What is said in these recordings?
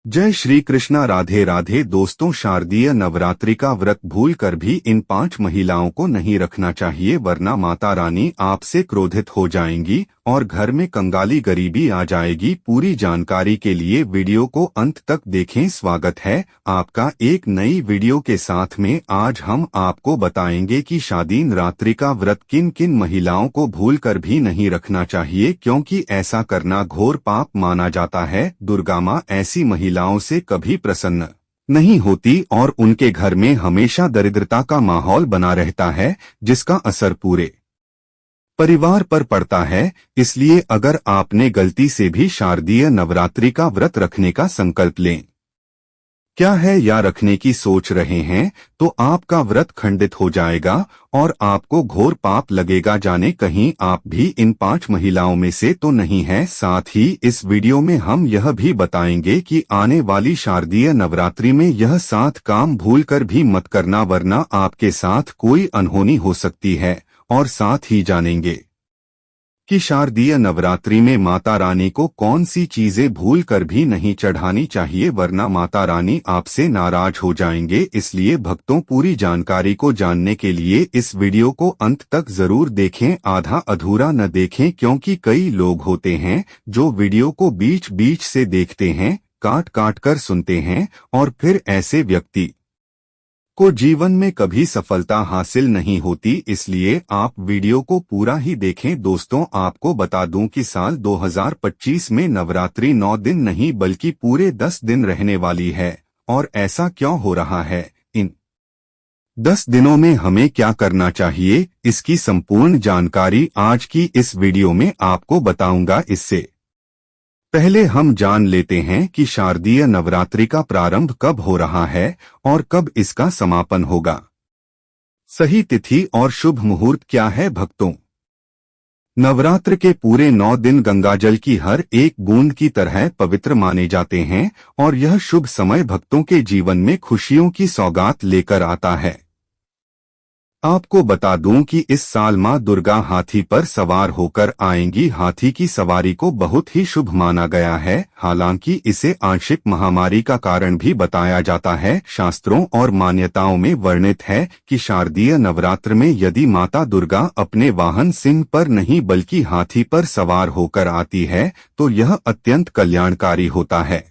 जय श्री कृष्णा। राधे राधे दोस्तों, शारदीय नवरात्रि का व्रत भूल कर भी इन 5 महिलाओं को नहीं रखना चाहिए, वरना माता रानी आपसे क्रोधित हो जाएंगी और घर में कंगाली गरीबी आ जाएगी। पूरी जानकारी के लिए वीडियो को अंत तक देखें। स्वागत है आपका एक नई वीडियो के साथ में। आज हम आपको बताएंगे कि शारदीय नवरात्रि का व्रत किन किन महिलाओं को भूल कर भी नहीं रखना चाहिए, क्योंकि ऐसा करना घोर पाप माना जाता है। दुर्गा माँ ऐसी महिलाओं से कभी प्रसन्न नहीं होती और उनके घर में हमेशा दरिद्रता का माहौल बना रहता है, जिसका असर पूरे परिवार पर पड़ता है। इसलिए अगर आपने गलती से भी शारदीय नवरात्रि का व्रत रखने का संकल्प लें क्या है या रखने की सोच रहे हैं, तो आपका व्रत खंडित हो जाएगा और आपको घोर पाप लगेगा। जाने कहीं आप भी इन 5 महिलाओं में से तो नहीं हैं। साथ ही इस वीडियो में हम यह भी बताएंगे कि आने वाली शारदीय नवरात्रि में यह 7 काम भूल कर भी मत करना, वरना आपके साथ कोई अनहोनी हो सकती है। और साथ ही जानेंगे कि शारदीय नवरात्रि में माता रानी को कौन सी चीजें भूल कर भी नहीं चढ़ानी चाहिए, वरना माता रानी आपसे नाराज हो जाएंगे। इसलिए भक्तों, पूरी जानकारी को जानने के लिए इस वीडियो को अंत तक जरूर देखें, आधा अधूरा न देखें, क्योंकि कई लोग होते हैं जो वीडियो को बीच बीच से देखते हैं, काट काट कर सुनते हैं और फिर ऐसे व्यक्ति को जीवन में कभी सफलता हासिल नहीं होती। इसलिए आप वीडियो को पूरा ही देखें। दोस्तों, आपको बता दूं कि साल 2025 में नवरात्रि 9 दिन नहीं बल्कि पूरे 10 दिन रहने वाली है। और ऐसा क्यों हो रहा है, इन 10 दिनों में हमें क्या करना चाहिए, इसकी संपूर्ण जानकारी आज की इस वीडियो में आपको बताऊंगा। इससे पहले हम जान लेते हैं कि शारदीय नवरात्रि का प्रारंभ कब हो रहा है और कब इसका समापन होगा। सही तिथि और शुभ मुहूर्त क्या है भक्तों? नवरात्र के पूरे 9 दिन गंगाजल की हर एक बूंद की तरह पवित्र माने जाते हैं और यह शुभ समय भक्तों के जीवन में खुशियों की सौगात लेकर आता है। आपको बता दूं कि इस साल मां दुर्गा हाथी पर सवार होकर आएंगी। हाथी की सवारी को बहुत ही शुभ माना गया है। हालांकि इसे आंशिक महामारी का कारण भी बताया जाता है। शास्त्रों और मान्यताओं में वर्णित है कि शारदीय नवरात्र में यदि माता दुर्गा अपने वाहन सिंह पर नहीं बल्कि हाथी पर सवार होकर आती है तो यह अत्यंत कल्याणकारी होता है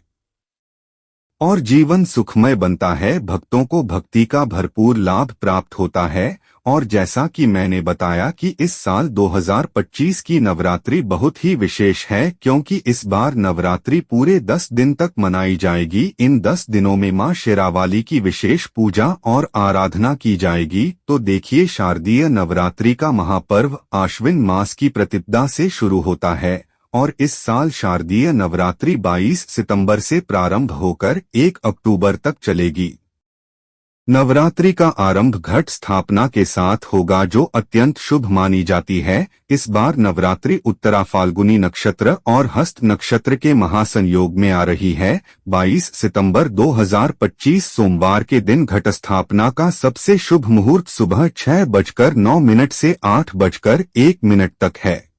और जीवन सुखमय बनता है। भक्तों को भक्ति का भरपूर लाभ प्राप्त होता है। और जैसा कि मैंने बताया कि इस साल 2025 की नवरात्रि बहुत ही विशेष है, क्योंकि इस बार नवरात्रि पूरे 10 दिन तक मनाई जाएगी। इन 10 दिनों में मां शेरावाली की विशेष पूजा और आराधना की जाएगी। तो देखिए, शारदीय नवरात्रि का महापर्व आश्विन मास की प्रतिपदा से शुरू होता है और इस साल शारदीय नवरात्रि 22 सितंबर से प्रारंभ होकर 1 अक्टूबर तक चलेगी। नवरात्रि का आरंभ घट स्थापना के साथ होगा, जो अत्यंत शुभ मानी जाती है। इस बार नवरात्रि उत्तरा फाल्गुनी नक्षत्र और हस्त नक्षत्र के महासंयोग में आ रही है। 22 सितंबर 2025 सोमवार के दिन घट स्थापना का सबसे शुभ मुहूर्त सुबह 6:09 से 8:01 तक है।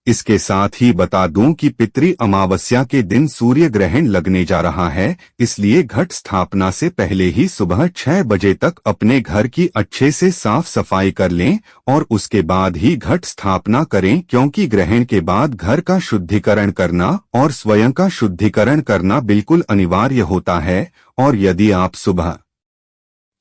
इसके साथ ही बता दूं कि पितृ अमावस्या के दिन सूर्य ग्रहण लगने जा रहा है। इसलिए घट स्थापना से पहले ही सुबह 6 बजे तक अपने घर की अच्छे से साफ सफाई कर लें और उसके बाद ही घट स्थापना करें, क्योंकि ग्रहण के बाद घर का शुद्धिकरण करना और स्वयं का शुद्धिकरण करना बिल्कुल अनिवार्य होता है। और यदि आप सुबह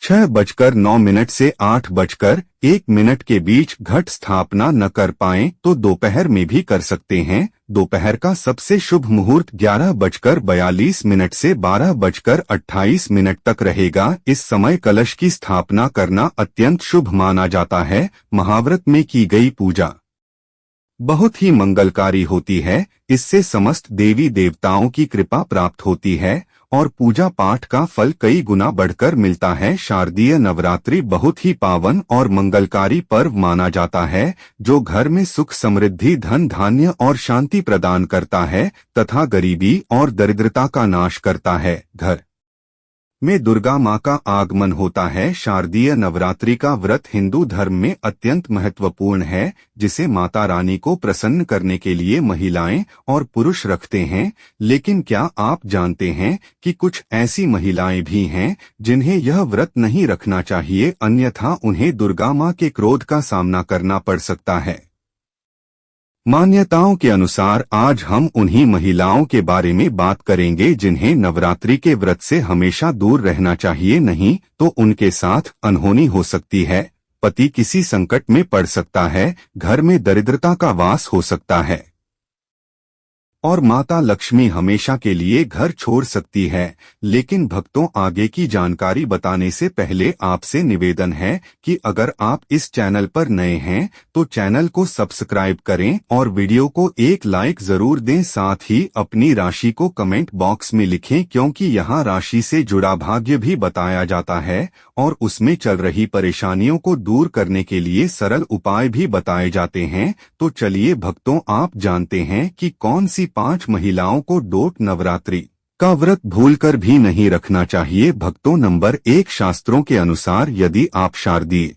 6:09 से 8:01 के बीच घट स्थापना न कर पाएं तो दोपहर में भी कर सकते हैं। दोपहर का सबसे शुभ मुहूर्त 11:42 से 12:28 तक रहेगा। इस समय कलश की स्थापना करना अत्यंत शुभ माना जाता है। महाव्रत में की गई पूजा बहुत ही मंगलकारी होती है। इससे समस्त देवी देवताओं की कृपा प्राप्त होती है और पूजा पाठ का फल कई गुना बढ़कर मिलता है। शारदीय नवरात्रि बहुत ही पावन और मंगलकारी पर्व माना जाता है, जो घर में सुख समृद्धि धन धान्य और शांति प्रदान करता है तथा गरीबी और दरिद्रता का नाश करता है। घर में दुर्गा माँ का आगमन होता है। शारदीय नवरात्रि का व्रत हिंदू धर्म में अत्यंत महत्वपूर्ण है, जिसे माता रानी को प्रसन्न करने के लिए महिलाएं और पुरुष रखते हैं। लेकिन क्या आप जानते हैं कि कुछ ऐसी महिलाएं भी हैं जिन्हें यह व्रत नहीं रखना चाहिए, अन्यथा उन्हें दुर्गा माँ के क्रोध का सामना करना पड़ सकता है। मान्यताओं के अनुसार आज हम उन्हीं महिलाओं के बारे में बात करेंगे जिन्हें नवरात्रि के व्रत से हमेशा दूर रहना चाहिए, नहीं तो उनके साथ अनहोनी हो सकती है, पति किसी संकट में पड़ सकता है, घर में दरिद्रता का वास हो सकता है और माता लक्ष्मी हमेशा के लिए घर छोड़ सकती है। लेकिन भक्तों, आगे की जानकारी बताने से पहले आपसे निवेदन है कि अगर आप इस चैनल पर नए हैं तो चैनल को सब्सक्राइब करें और वीडियो को एक लाइक जरूर दें। साथ ही अपनी राशि को कमेंट बॉक्स में लिखें, क्योंकि यहाँ राशि से जुड़ा भाग्य भी बताया जाता है और उसमें चल रही परेशानियों को दूर करने के लिए सरल उपाय भी बताए जाते हैं। तो चलिए भक्तों, आप जानते हैं कि कौन सी 5 महिलाओं को डोट नवरात्रि का व्रत भूलकर भी नहीं रखना चाहिए। भक्तों, नंबर 1, शास्त्रों के अनुसार यदि आप शारदीय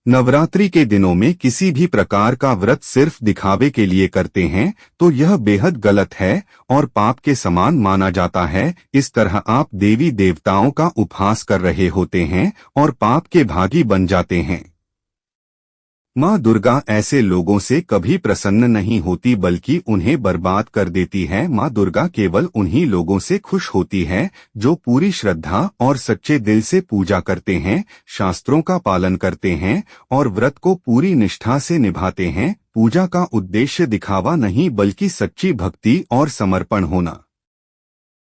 नवरात्रि के दिनों में किसी भी प्रकार का व्रत सिर्फ दिखावे के लिए करते हैं तो यह बेहद गलत है और पाप के समान माना जाता है। इस तरह आप देवी देवताओं का उपहास कर रहे होते हैं और पाप के भागी बन जाते हैं। माँ दुर्गा ऐसे लोगों से कभी प्रसन्न नहीं होती, बल्कि उन्हें बर्बाद कर देती है। माँ दुर्गा केवल उन्हीं लोगों से खुश होती है जो पूरी श्रद्धा और सच्चे दिल से पूजा करते हैं, शास्त्रों का पालन करते हैं और व्रत को पूरी निष्ठा से निभाते हैं। पूजा का उद्देश्य दिखावा नहीं, बल्कि सच्ची भक्ति और समर्पण होना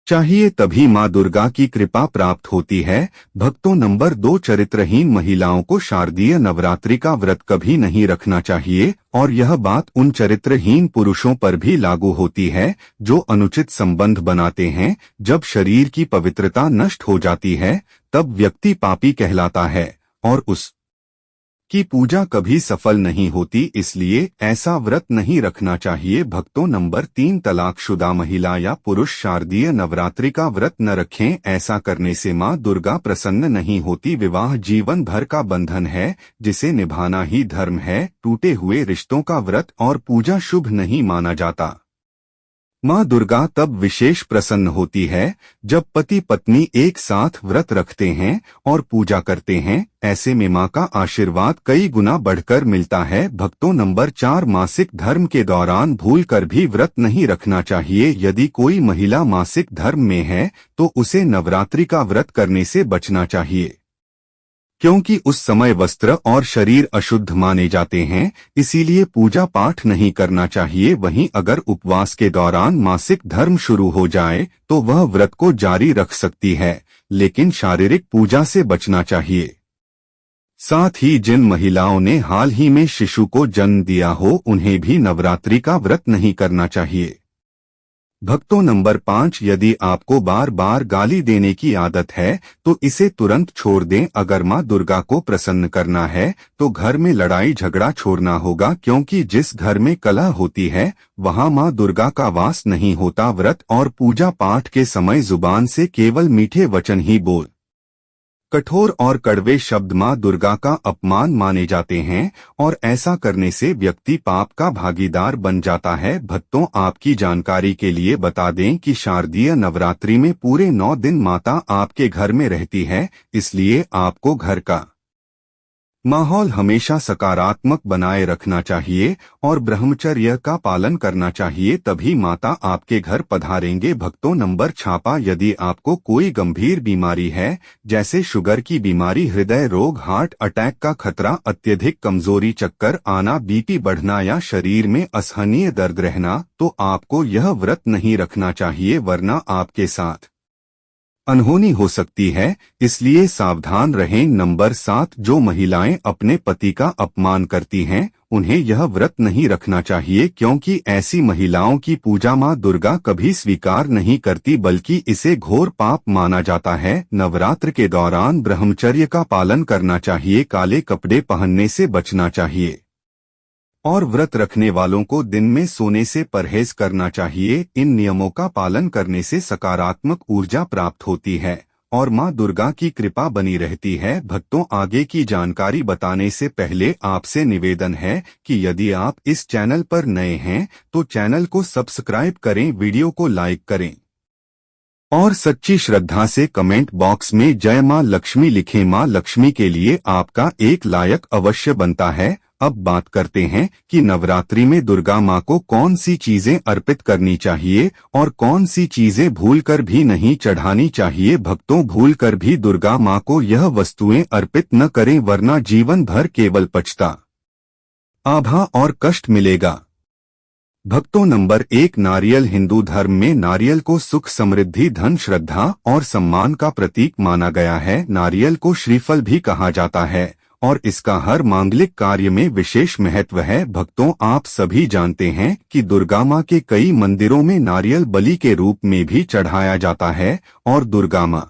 चाहिए, तभी माँ दुर्गा की कृपा प्राप्त होती है। भक्तों, नंबर 2, चरित्रहीन महिलाओं को शारदीय नवरात्रि का व्रत कभी नहीं रखना चाहिए और यह बात उन चरित्रहीन पुरुषों पर भी लागू होती है जो अनुचित संबंध बनाते हैं। जब शरीर की पवित्रता नष्ट हो जाती है तब व्यक्ति पापी कहलाता है और उस की पूजा कभी सफल नहीं होती, इसलिए ऐसा व्रत नहीं रखना चाहिए। भक्तों, नंबर 3, तलाकशुदा महिला या पुरुष शारदीय नवरात्रि का व्रत न रखें। ऐसा करने से माँ दुर्गा प्रसन्न नहीं होती। विवाह जीवन भर का बंधन है जिसे निभाना ही धर्म है। टूटे हुए रिश्तों का व्रत और पूजा शुभ नहीं माना जाता। माँ दुर्गा तब विशेष प्रसन्न होती है जब पति पत्नी एक साथ व्रत रखते हैं और पूजा करते हैं। ऐसे में माँ का आशीर्वाद कई गुना बढ़कर मिलता है। भक्तों, नंबर 4, मासिक धर्म के दौरान भूलकर भी व्रत नहीं रखना चाहिए। यदि कोई महिला मासिक धर्म में है तो उसे नवरात्रि का व्रत करने से बचना चाहिए, क्योंकि उस समय वस्त्र और शरीर अशुद्ध माने जाते हैं, इसीलिए पूजा पाठ नहीं करना चाहिए। वहीं अगर उपवास के दौरान मासिक धर्म शुरू हो जाए तो वह व्रत को जारी रख सकती है, लेकिन शारीरिक पूजा से बचना चाहिए। साथ ही जिन महिलाओं ने हाल ही में शिशु को जन्म दिया हो उन्हें भी नवरात्रि का व्रत नहीं करना चाहिए। भक्तों, नंबर 5, यदि आपको बार बार गाली देने की आदत है तो इसे तुरंत छोड़ दें। अगर माँ दुर्गा को प्रसन्न करना है तो घर में लड़ाई झगड़ा छोड़ना होगा, क्योंकि जिस घर में कलह होती है वहाँ माँ दुर्गा का वास नहीं होता। व्रत और पूजा पाठ के समय जुबान से केवल मीठे वचन ही बोल, कठोर और कड़वे शब्द माँ दुर्गा का अपमान माने जाते हैं और ऐसा करने से व्यक्ति पाप का भागीदार बन जाता है। भक्तों, आपकी जानकारी के लिए बता दें कि शारदीय नवरात्रि में पूरे 9 दिन माता आपके घर में रहती है, इसलिए आपको घर का माहौल हमेशा सकारात्मक बनाए रखना चाहिए और ब्रह्मचर्य का पालन करना चाहिए, तभी माता आपके घर पधारेंगे। भक्तों, नंबर 6, यदि आपको कोई गंभीर बीमारी है जैसे शुगर की बीमारी, हृदय रोग, हार्ट अटैक का खतरा, अत्यधिक कमजोरी, चक्कर आना, बीपी बढ़ना या शरीर में असहनीय दर्द रहना, तो आपको यह व्रत नहीं रखना चाहिए, वरना आपके साथ अनहोनी हो सकती है, इसलिए सावधान रहें। नंबर 7, जो महिलाएं अपने पति का अपमान करती हैं उन्हें यह व्रत नहीं रखना चाहिए, क्योंकि ऐसी महिलाओं की पूजा माँ दुर्गा कभी स्वीकार नहीं करती, बल्कि इसे घोर पाप माना जाता है। नवरात्र के दौरान ब्रह्मचर्य का पालन करना चाहिए, काले कपड़े पहनने से बचना चाहिए और व्रत रखने वालों को दिन में सोने से परहेज करना चाहिए। इन नियमों का पालन करने से सकारात्मक ऊर्जा प्राप्त होती है और मां दुर्गा की कृपा बनी रहती है। भक्तों, आगे की जानकारी बताने से पहले आपसे निवेदन है कि यदि आप इस चैनल पर नए हैं तो चैनल को सब्सक्राइब करें, वीडियो को लाइक करें और सच्ची श्रद्धा से कमेंट बॉक्स में जय मां लक्ष्मी लिखें। मां लक्ष्मी के लिए आपका एक लायक अवश्य बनता है। अब बात करते हैं कि नवरात्रि में दुर्गा मां को कौन सी चीजें अर्पित करनी चाहिए और कौन सी चीजें भूलकर भी नहीं चढ़ानी चाहिए। भक्तों, भूलकर भी दुर्गा मां को यह वस्तुएं अर्पित न करें, वरना जीवन भर केवल पछतावा और कष्ट मिलेगा। भक्तों, नंबर 1, नारियल। हिंदू धर्म में नारियल को सुख, समृद्धि, धन, श्रद्धा और सम्मान का प्रतीक माना गया है। नारियल को श्रीफल भी कहा जाता है और इसका हर मांगलिक कार्य में विशेष महत्व है। भक्तों, आप सभी जानते हैं कि दुर्गा मां के कई मंदिरों में नारियल बलि के रूप में भी चढ़ाया जाता है और दुर्गा मां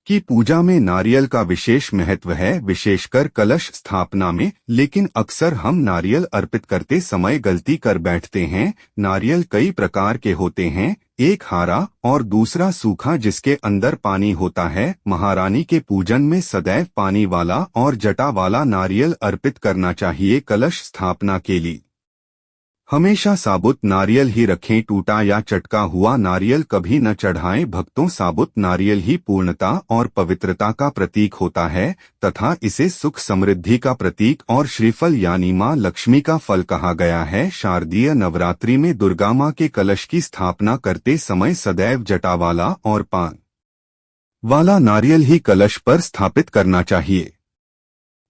की पूजा में नारियल का विशेष महत्व है, विशेषकर कलश स्थापना में। लेकिन अक्सर हम नारियल अर्पित करते समय गलती कर बैठते हैं। नारियल कई प्रकार के होते हैं, एक हरा और दूसरा सूखा जिसके अंदर पानी होता है। महारानी के पूजन में सदैव पानी वाला और जटा वाला नारियल अर्पित करना चाहिए। कलश स्थापना के लिए हमेशा साबुत नारियल ही रखें, टूटा या चटका हुआ नारियल कभी न चढ़ाएं। भक्तों, साबुत नारियल ही पूर्णता और पवित्रता का प्रतीक होता है तथा इसे सुख, समृद्धि का प्रतीक और श्रीफल यानी मां लक्ष्मी का फल कहा गया है। शारदीय नवरात्रि में दुर्गा मां के कलश की स्थापना करते समय सदैव जटा वाला और पान वाला नारियल ही कलश पर स्थापित करना चाहिए।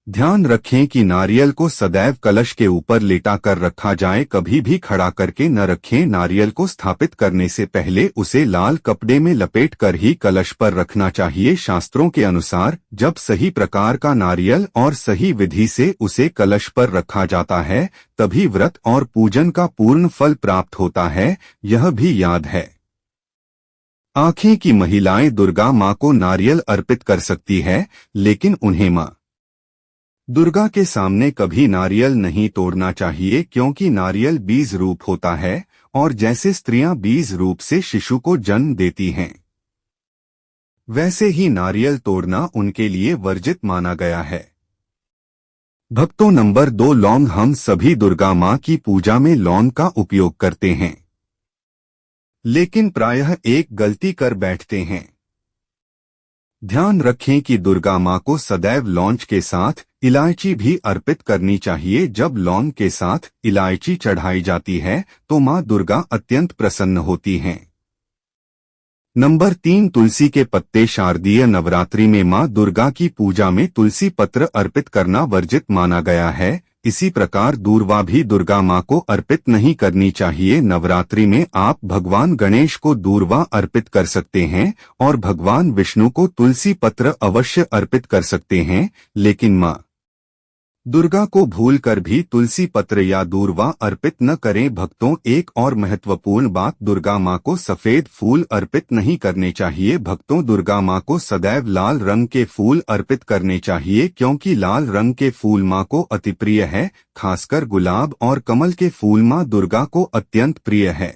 ध्यान रखें कि नारियल को सदैव कलश के ऊपर लेटा कर रखा जाए, कभी भी खड़ा करके न रखें। नारियल को स्थापित करने से पहले उसे लाल कपड़े में लपेट कर ही कलश पर रखना चाहिए। शास्त्रों के अनुसार जब सही प्रकार का नारियल और सही विधि से उसे कलश पर रखा जाता है तभी व्रत और पूजन का पूर्ण फल प्राप्त होता है। यह भी याद है, आंखें की महिलाएं दुर्गा मां को नारियल अर्पित कर सकती है, लेकिन उन्हें मां दुर्गा के सामने कभी नारियल नहीं तोड़ना चाहिए, क्योंकि नारियल बीज रूप होता है और जैसे स्त्रियां बीज रूप से शिशु को जन्म देती हैं, वैसे ही नारियल तोड़ना उनके लिए वर्जित माना गया है। भक्तों, नंबर 2, लौंग। हम सभी दुर्गा मां की पूजा में लौंग का उपयोग करते हैं, लेकिन प्रायः एक गलती कर बैठते हैं। ध्यान रखें कि दुर्गा मां को सदैव लौंग के साथ इलायची भी अर्पित करनी चाहिए। जब लौंग के साथ इलायची चढ़ाई जाती है तो मां दुर्गा अत्यंत प्रसन्न होती हैं। नंबर 3, तुलसी के पत्ते। शारदीय नवरात्रि में मां दुर्गा की पूजा में तुलसी पत्र अर्पित करना वर्जित माना गया है। इसी प्रकार दूर्वा भी दुर्गा मां को अर्पित नहीं करनी चाहिए। नवरात्रि में आप भगवान गणेश को दूर्वा अर्पित कर सकते हैं और भगवान विष्णु को तुलसी पत्र अवश्य अर्पित कर सकते हैं, लेकिन मां दुर्गा को भूलकर भी तुलसी पत्र या दूर्वा अर्पित न करें। भक्तों, एक और महत्वपूर्ण बात, दुर्गा मां को सफेद फूल अर्पित नहीं करने चाहिए। भक्तों, दुर्गा मां को सदैव लाल रंग के फूल अर्पित करने चाहिए, क्योंकि लाल रंग के फूल मां को अति प्रिय है। खासकर गुलाब और कमल के फूल मां दुर्गा को अत्यंत प्रिय है।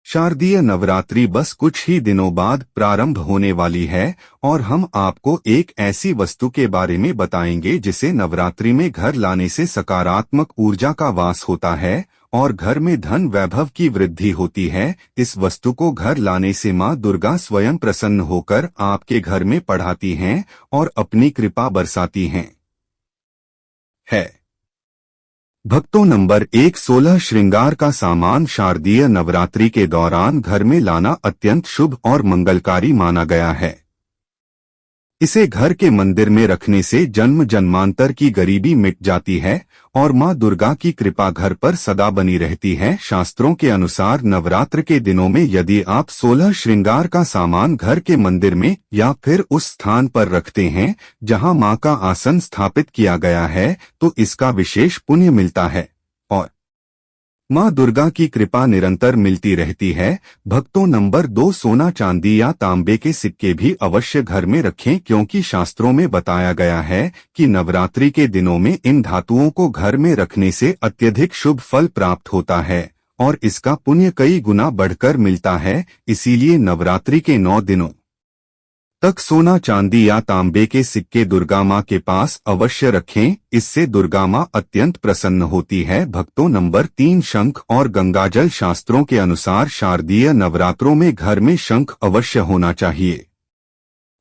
शारदीय नवरात्रि बस कुछ ही दिनों बाद प्रारंभ होने वाली है और हम आपको एक ऐसी वस्तु के बारे में बताएंगे जिसे नवरात्रि में घर लाने से सकारात्मक ऊर्जा का वास होता है और घर में धन वैभव की वृद्धि होती है। इस वस्तु को घर लाने से मां दुर्गा स्वयं प्रसन्न होकर आपके घर में पधारती हैं और अपनी कृपा बरसाती हैं। भक्तों, नंबर 1, 16 श्रृंगार का सामान। शारदीय नवरात्रि के दौरान घर में लाना अत्यंत शुभ और मंगलकारी माना गया है। इसे घर के मंदिर में रखने से जन्म जन्मांतर की गरीबी मिट जाती है और मां दुर्गा की कृपा घर पर सदा बनी रहती है। शास्त्रों के अनुसार नवरात्र के दिनों में यदि आप 16 श्रृंगार का सामान घर के मंदिर में या फिर उस स्थान पर रखते हैं जहां मां का आसन स्थापित किया गया है तो इसका विशेष पुण्य मिलता है और मां दुर्गा की कृपा निरंतर मिलती रहती है। भक्तों, नंबर 2, सोना, चांदी या तांबे के सिक्के भी अवश्य घर में रखें, क्योंकि शास्त्रों में बताया गया है कि नवरात्रि के दिनों में इन धातुओं को घर में रखने से अत्यधिक शुभ फल प्राप्त होता है और इसका पुण्य कई गुना बढ़कर मिलता है। इसीलिए नवरात्रि के 9 दिनों तक सोना चांदी या तांबे के सिक्के दुर्गा माँ के पास अवश्य रखें, इससे दुर्गा माँ अत्यंत प्रसन्न होती है। भक्तों, नंबर 3, शंख और गंगाजल। शास्त्रों के अनुसार शारदीय नवरात्रों में घर में शंख अवश्य होना चाहिए।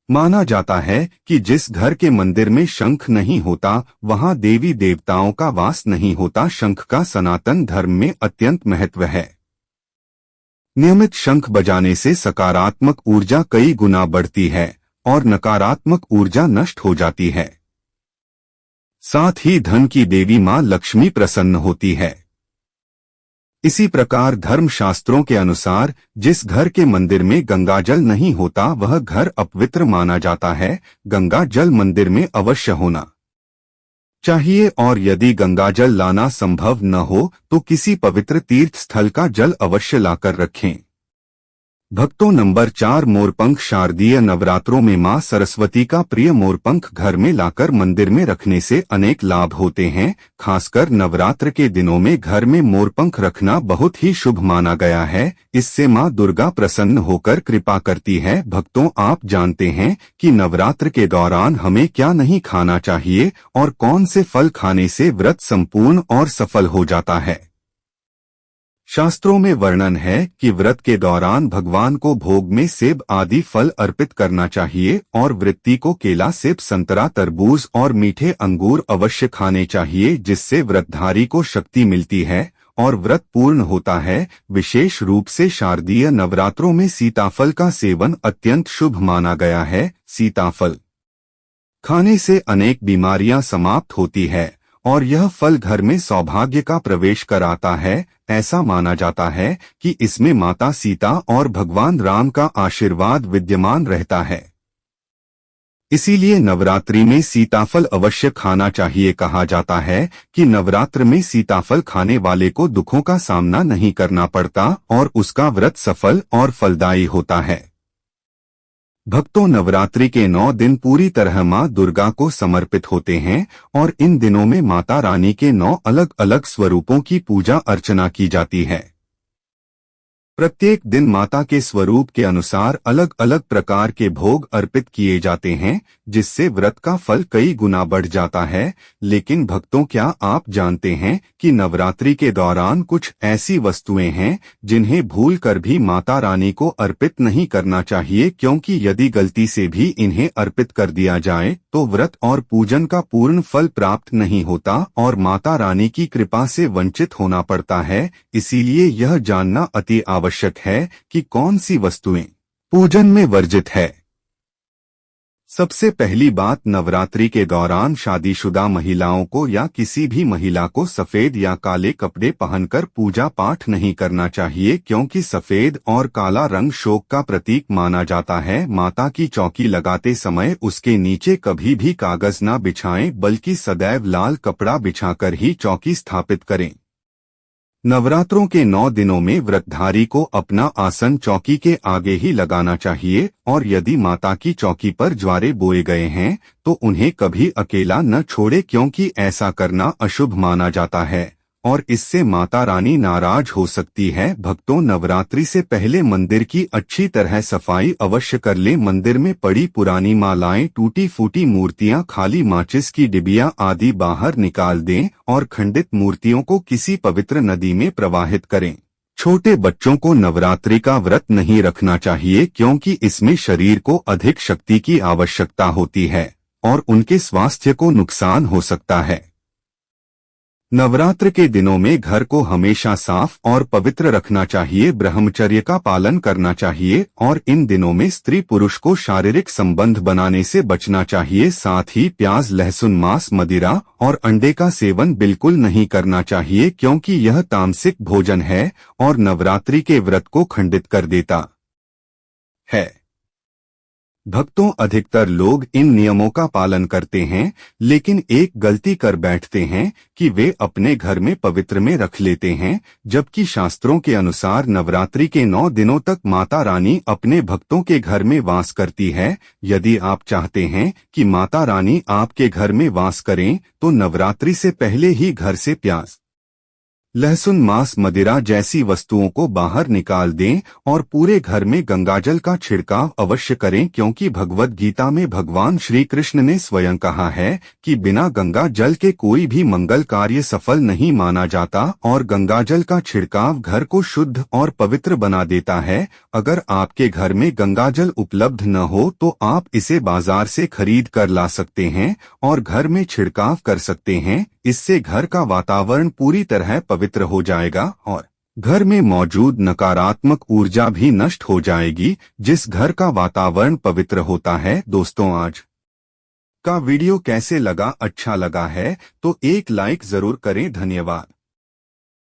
माना जाता है कि जिस घर के मंदिर में शंख नहीं होता वहां देवी देवताओं का वास नहीं होता। शंख का सनातन धर्म में अत्यंत महत्व है। नियमित शंख बजाने से सकारात्मक ऊर्जा कई गुना बढ़ती है और नकारात्मक ऊर्जा नष्ट हो जाती है। साथ ही धन की देवी मां लक्ष्मी प्रसन्न होती है। इसी प्रकार धर्म शास्त्रों के अनुसार जिस घर के मंदिर में गंगाजल नहीं होता वह घर अपवित्र माना जाता है। गंगा जल मंदिर में अवश्य होना चाहिए और यदि गंगाजल लाना संभव न हो तो किसी पवित्र तीर्थ स्थल का जल अवश्य लाकर रखें। भक्तों, नंबर 4, मोरपंख। शारदीय नवरात्रों में मां सरस्वती का प्रिय मोरपंख घर में लाकर मंदिर में रखने से अनेक लाभ होते हैं। खासकर नवरात्र के दिनों में घर में मोरपंख रखना बहुत ही शुभ माना गया है। इससे मां दुर्गा प्रसन्न होकर कृपा करती है। भक्तों, आप जानते हैं कि नवरात्र के दौरान हमें क्या नहीं खाना चाहिए और कौन से फल खाने से व्रत संपूर्ण और सफल हो जाता है। शास्त्रों में वर्णन है कि व्रत के दौरान भगवान को भोग में सेब आदि फल अर्पित करना चाहिए और वृत्ति को केला, सेब, संतरा, तरबूज और मीठे अंगूर अवश्य खाने चाहिए, जिससे व्रतधारी को शक्ति मिलती है और व्रत पूर्ण होता है। विशेष रूप से शारदीय नवरात्रों में सीताफल का सेवन अत्यंत शुभ माना गया है। सीताफल खाने से अनेक बीमारियां समाप्त होती है और यह फल घर में सौभाग्य का प्रवेश कराता है। ऐसा माना जाता है कि इसमें माता सीता और भगवान राम का आशीर्वाद विद्यमान रहता है। इसीलिए नवरात्रि में सीताफल अवश्य खाना चाहिए। कहा जाता है कि नवरात्र में सीताफल खाने वाले को दुखों का सामना नहीं करना पड़ता और उसका व्रत सफल और फलदायी होता है। भक्तों, नवरात्रि के 9 दिन पूरी तरह मां दुर्गा को समर्पित होते हैं और इन दिनों में माता रानी के 9 अलग अलग स्वरूपों की पूजा अर्चना की जाती है। प्रत्येक दिन माता के स्वरूप के अनुसार अलग अलग प्रकार के भोग अर्पित किए जाते हैं, जिससे व्रत का फल कई गुना बढ़ जाता है। लेकिन भक्तों, क्या आप जानते हैं कि नवरात्रि के दौरान कुछ ऐसी वस्तुएं हैं जिन्हें भूल कर भी माता रानी को अर्पित नहीं करना चाहिए, क्योंकि यदि गलती से भी इन्हें अर्पित कर दिया जाए तो व्रत और पूजन का पूर्ण फल प्राप्त नहीं होता और माता रानी की कृपा से वंचित होना पड़ता है। इसीलिए यह जानना अति आवश्यक है कि कौन सी वस्तुएं पूजन में वर्जित है। सबसे पहली बात, नवरात्रि के दौरान शादीशुदा महिलाओं को या किसी भी महिला को सफेद या काले कपड़े पहनकर पूजा पाठ नहीं करना चाहिए, क्योंकि सफेद और काला रंग शोक का प्रतीक माना जाता है। माता की चौकी लगाते समय उसके नीचे कभी भी कागज न बिछाएं, बल्कि सदैव लाल कपड़ा बिछाकर ही चौकी स्थापित करें। नवरात्रों के 9 दिनों में व्रतधारी को अपना आसन चौकी के आगे ही लगाना चाहिए और यदि माता की चौकी पर ज्वारे बोए गए हैं तो उन्हें कभी अकेला न छोड़े, क्योंकि ऐसा करना अशुभ माना जाता है और इससे माता रानी नाराज हो सकती है। भक्तों, नवरात्रि से पहले मंदिर की अच्छी तरह सफाई अवश्य कर लें। मंदिर में पड़ी पुरानी मालाएं, टूटी फूटी मूर्तियां, खाली माचिस की डिबिया आदि बाहर निकाल दें और खंडित मूर्तियों को किसी पवित्र नदी में प्रवाहित करें। छोटे बच्चों को नवरात्रि का व्रत नहीं रखना चाहिए, क्योंकि इसमें शरीर को अधिक शक्ति की आवश्यकता होती है और उनके स्वास्थ्य को नुकसान हो सकता है। नवरात्र के दिनों में घर को हमेशा साफ और पवित्र रखना चाहिए, ब्रह्मचर्य का पालन करना चाहिए और इन दिनों में स्त्री पुरुष को शारीरिक संबंध बनाने से बचना चाहिए। साथ ही प्याज, लहसुन, मांस, मदिरा और अंडे का सेवन बिल्कुल नहीं करना चाहिए, क्योंकि यह तामसिक भोजन है और नवरात्रि के व्रत को खंडित कर देता है। भक्तों, अधिकतर लोग इन नियमों का पालन करते हैं, लेकिन एक गलती कर बैठते हैं कि वे अपने घर में पवित्र में रख लेते हैं, जबकि शास्त्रों के अनुसार नवरात्रि के 9 दिनों तक माता रानी अपने भक्तों के घर में वास करती है। यदि आप चाहते हैं कि माता रानी आपके घर में वास करें तो नवरात्रि से पहले ही घर से प्याज, लहसुन, मांस, मदिरा जैसी वस्तुओं को बाहर निकाल दें और पूरे घर में गंगाजल का छिड़काव अवश्य करें, क्योंकि भगवद गीता में भगवान श्री कृष्ण ने स्वयं कहा है कि बिना गंगा जल के कोई भी मंगल कार्य सफल नहीं माना जाता और गंगाजल का छिड़काव घर को शुद्ध और पवित्र बना देता है। अगर आपके घर में गंगाजल उपलब्ध न हो तो आप इसे बाजार से खरीद कर ला सकते हैं और घर में छिड़काव कर सकते हैं। इससे घर का वातावरण पूरी तरह पवित्र हो जाएगा और घर में मौजूद नकारात्मक ऊर्जा भी नष्ट हो जाएगी, जिस घर का वातावरण पवित्र होता है। दोस्तों, आज का वीडियो कैसे लगा? अच्छा लगा है तो एक लाइक जरूर करें। धन्यवाद।